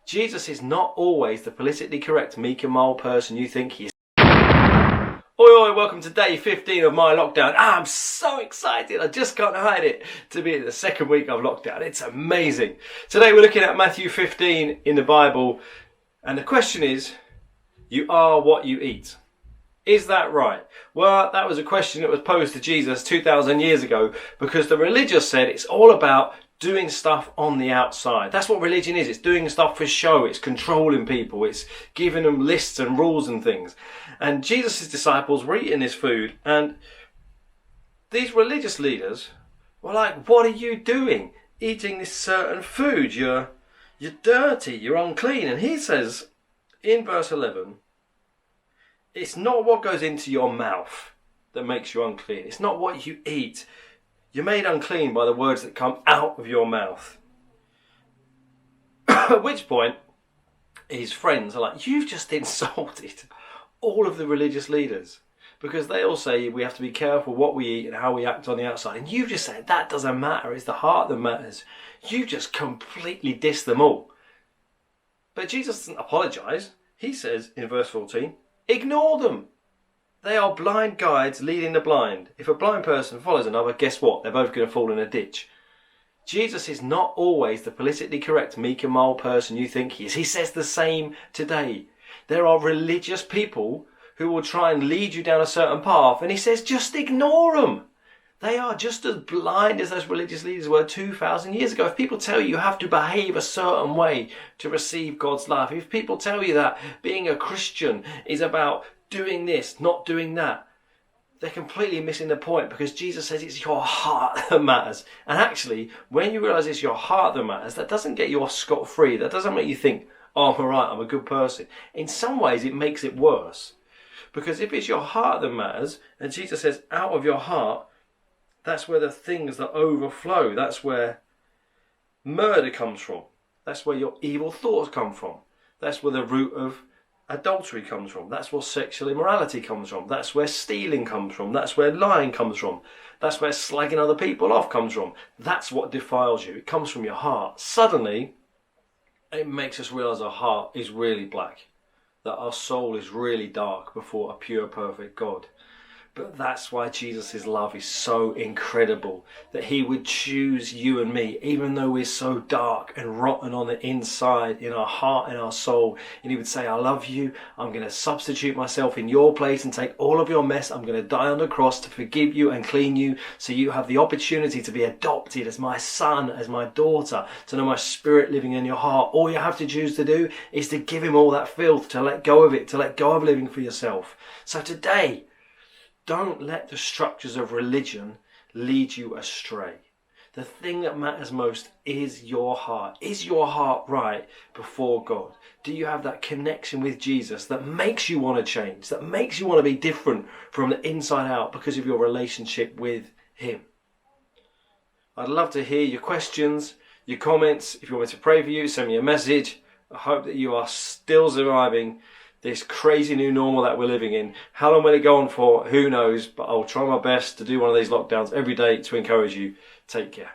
Jesus is not always the politically correct, meek and mild person you think he is. Oi, welcome to day 15 of my lockdown. I'm so excited, I just can't hide it, to be in the second week of lockdown. It's amazing. Today we're looking at Matthew 15 in the Bible, and the question is, you are what you eat. Is that right? Well, that was a question that was posed to Jesus 2,000 years ago, because the religious said it's all about doing stuff on the outside. That's what religion is. It's doing stuff for show. It's controlling people. It's giving them lists and rules and things. And Jesus' disciples were eating this food, and these religious leaders were like, what are you doing? Eating this certain food. You're dirty. You're unclean. And he says in verse 11, it's not what goes into your mouth that makes you unclean. It's not what you eat. You're made unclean by the words that come out of your mouth. At which point, his friends are like, you've just insulted all of the religious leaders. Because they all say we have to be careful what we eat and how we act on the outside. And you've just said that doesn't matter. It's the heart that matters. You just completely diss them all. But Jesus doesn't apologise. He says in verse 14, ignore them. They are blind guides leading the blind. If a blind person follows another, guess what? They're both going to fall in a ditch. Jesus is not always the politically correct, meek and mild person you think he is. He says the same today. There are religious people who will try and lead you down a certain path, and he says just ignore them. They are just as blind as those religious leaders were 2,000 years ago. If people tell you have to behave a certain way to receive God's love, if people tell you that being a Christian is about doing this, not doing that, they're completely missing the point, because Jesus says it's your heart that matters. And actually, when you realise it's your heart that matters, that doesn't get you off scot-free. That doesn't make you think, oh, I'm alright, I'm a good person. In some ways, it makes it worse. Because if it's your heart that matters, and Jesus says out of your heart, that's where the things that overflow, that's where murder comes from. That's where your evil thoughts come from. That's where the root of adultery comes from. That's where sexual immorality comes from. That's where stealing comes from. That's where lying comes from. That's where slagging other people off comes from. That's what defiles you. It comes from your heart. Suddenly, it makes us realise our heart is really black. That our soul is really dark before a pure, perfect God. But that's why Jesus' love is so incredible, that he would choose you and me, even though we're so dark and rotten on the inside, in our heart and our soul. And he would say, I love you. I'm going to substitute myself in your place and take all of your mess. I'm going to die on the cross to forgive you and clean you, so you have the opportunity to be adopted as my son, as my daughter, to know my spirit living in your heart. All you have to choose to do is to give him all that filth, to let go of it, to let go of living for yourself. So today, don't let the structures of religion lead you astray. The thing that matters most is your heart. Is your heart right before God? Do you have that connection with Jesus that makes you want to change, that makes you want to be different from the inside out because of your relationship with him? I'd love to hear your questions, your comments. If you want me to pray for you, send me a message. I hope that you are still surviving this crazy new normal that we're living in. How long will it go on for? Who knows? But I'll try my best to do one of these lockdowns every day to encourage you. Take care.